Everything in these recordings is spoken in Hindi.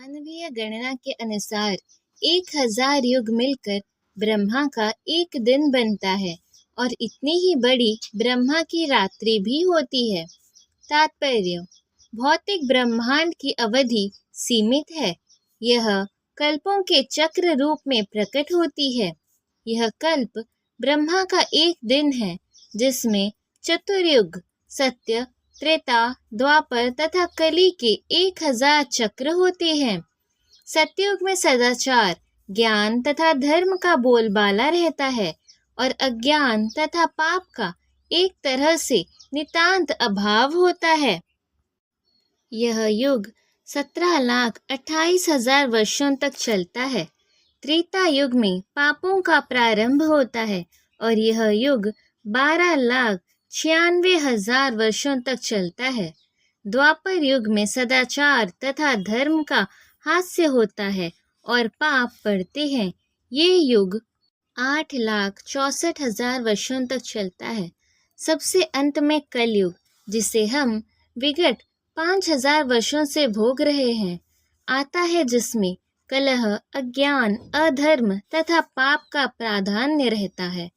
मानवीय गणना के अनुसार 1000 युग मिलकर ब्रह्मा का एक दिन बनता है और इतनी ही बड़ी ब्रह्मा की रात्रि भी होती है। तात्पर्य: भौतिक ब्रह्मांड की अवधि सीमित है। यह कल्पों के चक्र रूप में प्रकट होती है। यह कल्प ब्रह्मा का एक दिन है जिसमें चतुर्युग, सत्य, त्रेता, द्वापर तथा कली के 1000 चक्र होते हैं। सतयुग में सदाचार, ज्ञान तथा धर्म का बोलबाला रहता है और अज्ञान तथा पाप का एक तरह से नितांत अभाव होता है। यह युग 17,28,000 वर्षों तक चलता है। त्रेता युग में पापों का प्रारंभ होता है और यह युग 12,96,000 वर्षों तक चलता है। द्वापर युग में सदाचार तथा धर्म का हास्य होता है और पाप बढ़ते हैं। ये युग 8,64,000 वर्षों तक चलता है। सबसे अंत में कलयुग, जिसे हम विगत 5,000 वर्षों से भोग रहे हैं, आता है, जिसमें कलह, अज्ञान, अधर्म तथा पाप का प्राधान्य रहता है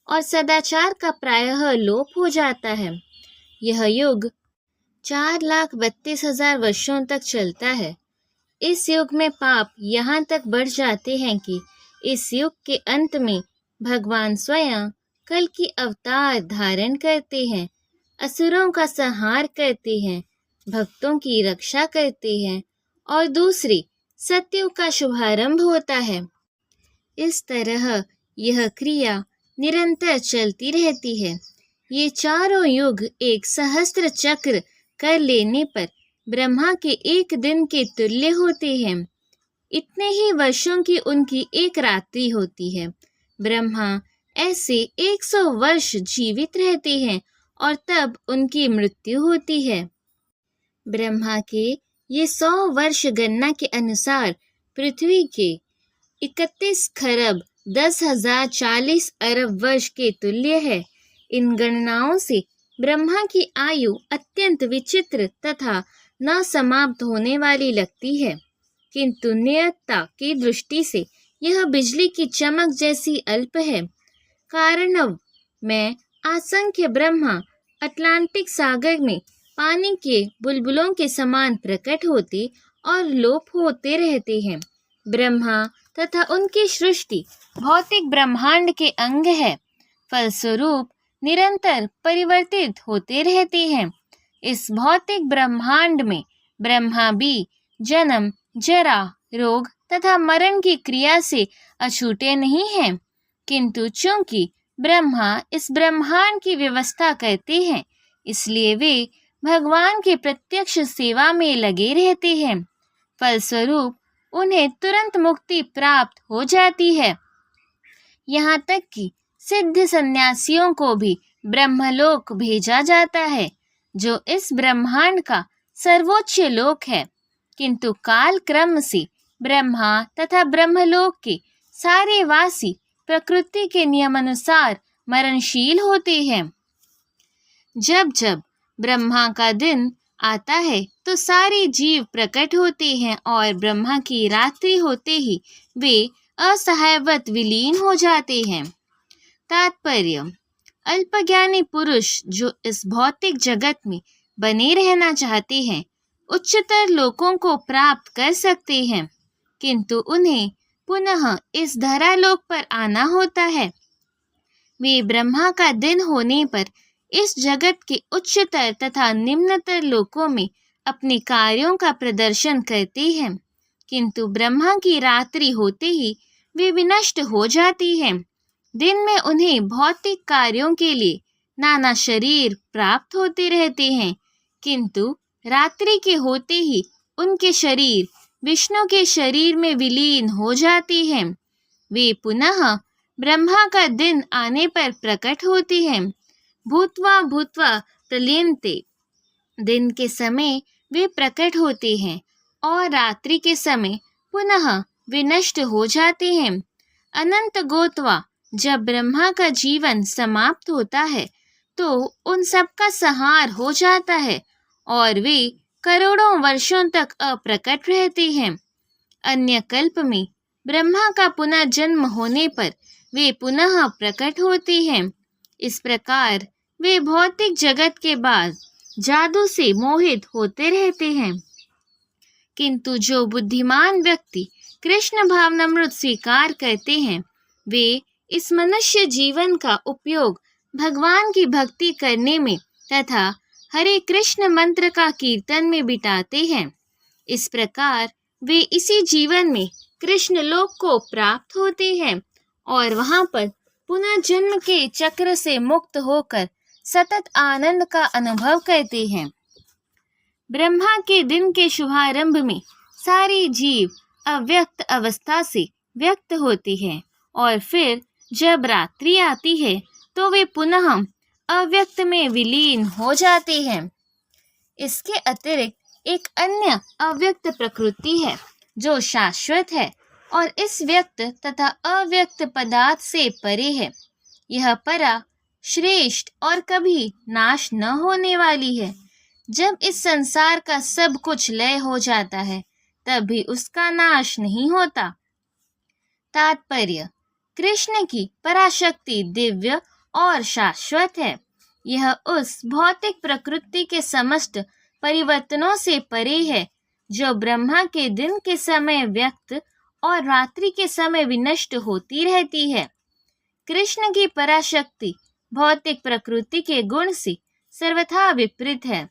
और सदाचार का प्रायः लोप हो जाता है। यह युग 4,32,000 वर्षों तक चलता है। इस युग में पाप यहाँ तक बढ़ जाते हैं कि इस युग के अंत में भगवान स्वयं कल की अवतार धारण करते हैं, असुरों का संहार करते हैं, भक्तों की रक्षा करते हैं और दूसरे सतयुग का शुभारंभ होता है। इस तरह यह क्रिया निरंतर चलती रहती है। ये चारों युग एक सहस्त्र चक्र कर लेने पर ब्रह्मा के एक दिन के तुल्य होते हैं। इतने ही वर्षों की उनकी एक रात्रि होती है। ब्रह्मा ऐसे 100 वर्ष जीवित रहते हैं और तब उनकी मृत्यु होती है। ब्रह्मा के ये 100 वर्ष गणना के अनुसार पृथ्वी के 31 खरब 10,040 अरब वर्ष के तुल्य है। इन गणनाओं से ब्रह्मा की आयु अत्यंत विचित्र तथा न समाप्त होने वाली लगती है, किंतु नियतता की दृष्टि से यह बिजली की चमक जैसी अल्प है। कारणव में असंख्य ब्रह्मा अटलांटिक सागर में पानी के बुलबुलों के समान प्रकट होते और लोप होते रहते हैं। ब्रह्मा तथा उनकी सृष्टि भौतिक ब्रह्मांड के अंग है, फलस्वरूप निरंतर परिवर्तित होते रहते हैं। इस भौतिक ब्रह्मांड में ब्रह्मा भी जन्म, जरा, रोग तथा मरण की क्रिया से अछूते नहीं हैं, किंतु चूंकि ब्रह्मा इस ब्रह्मांड की व्यवस्था करते हैं, इसलिए वे भगवान की प्रत्यक्ष सेवा में लगे रहते हैं। फलस्वरूप उन्हें तुरंत मुक्ति प्राप्त हो जाती है। यहाँ तक कि सिद्ध सन्यासियों को भी ब्रह्मलोक भेजा जाता है, जो इस ब्रह्मांड का सर्वोच्च लोक है। किंतु काल क्रम से ब्रह्मा तथा ब्रह्मलोक के सारे वासी प्रकृति के नियमानुसार मरणशील होते हैं। जब जब ब्रह्मा का दिन आता है तो सारे जीव प्रकट होते हैं और ब्रह्मा की रात्रि होते ही वे असहायवत विलीन हो जाते हैं। तात्पर्य: अल्पज्ञानी पुरुष जो इस भौतिक जगत में बने रहना चाहते हैं, उच्चतर लोकों को प्राप्त कर सकते हैं, किंतु उन्हें पुनः इस धरालोक पर आना होता है। वे ब्रह्मा का दिन होने पर इस जगत के उच्चतर तथा निम्नतर लोकों में अपने कार्यों का प्रदर्शन करते हैं, किंतु ब्रह्मा की रात्रि होते ही वे विनष्ट हो जाती हैं। दिन में उन्हें भौतिक कार्यों के लिए नाना शरीर प्राप्त होते रहते हैं, किंतु रात्रि के होते ही उनके शरीर विष्णु के शरीर में विलीन हो जाते हैं। वे पुनः ब्रह्मा का दिन आने पर प्रकट होते हैं। भूत्वा भूत्वा प्रलीयन्ते, दिन के समय वे प्रकट होते हैं और रात्रि के समय पुनः विनष्ट हो जाते हैं। अनंत गोत्वा, जब ब्रह्मा का जीवन समाप्त होता है तो उन सब का संहार हो जाता है और वे करोड़ों वर्षों तक अप्रकट रहते हैं। अन्य कल्प में ब्रह्मा का पुनः जन्म होने पर वे पुनः प्रकट होते हैं। इस प्रकार वे भौतिक जगत के बाद जादू से मोहित होते रहते हैं। किंतु जो बुद्धिमान व्यक्ति कृष्ण भावनामृत स्वीकार करते हैं, वे इस मनुष्य जीवन का उपयोग भगवान की भक्ति करने में तथा हरे कृष्ण मंत्र का कीर्तन में बिताते हैं। इस प्रकार वे इसी जीवन में कृष्ण लोक को प्राप्त होते हैं और वहां पर पुनः जन्म के चक्र से मुक्त होकर सतत आनंद का अनुभव करते हैं। ब्रह्मा के दिन के शुभारंभ में सारे जीव अव्यक्त अवस्था से व्यक्त होते हैं और फिर जब रात्रि आती है तो वे पुनः अव्यक्त में विलीन हो जाते हैं। इसके अतिरिक्त एक अन्य अव्यक्त प्रकृति है जो शाश्वत है और इस व्यक्त तथा अव्यक्त पदार्थ से परे है। यह परा श्रेष्ठ और कभी नाश न होने वाली है। जब इस संसार का सब कुछ लय हो जाता है तब भी उसका नाश नहीं होता। तात्पर्य: कृष्ण की पराशक्ति दिव्य और शाश्वत है। यह उस भौतिक प्रकृति के समस्त परिवर्तनों से परे है जो ब्रह्मा के दिन के समय व्यक्त और रात्रि के समय विनष्ट होती रहती है। कृष्ण की पराशक्ति भौतिक प्रकृति के गुण से सर्वथा विपरीत है।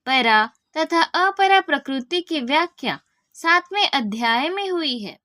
परा तथा अपरा प्रकृति की व्याख्या 7वें अध्याय में हुई है।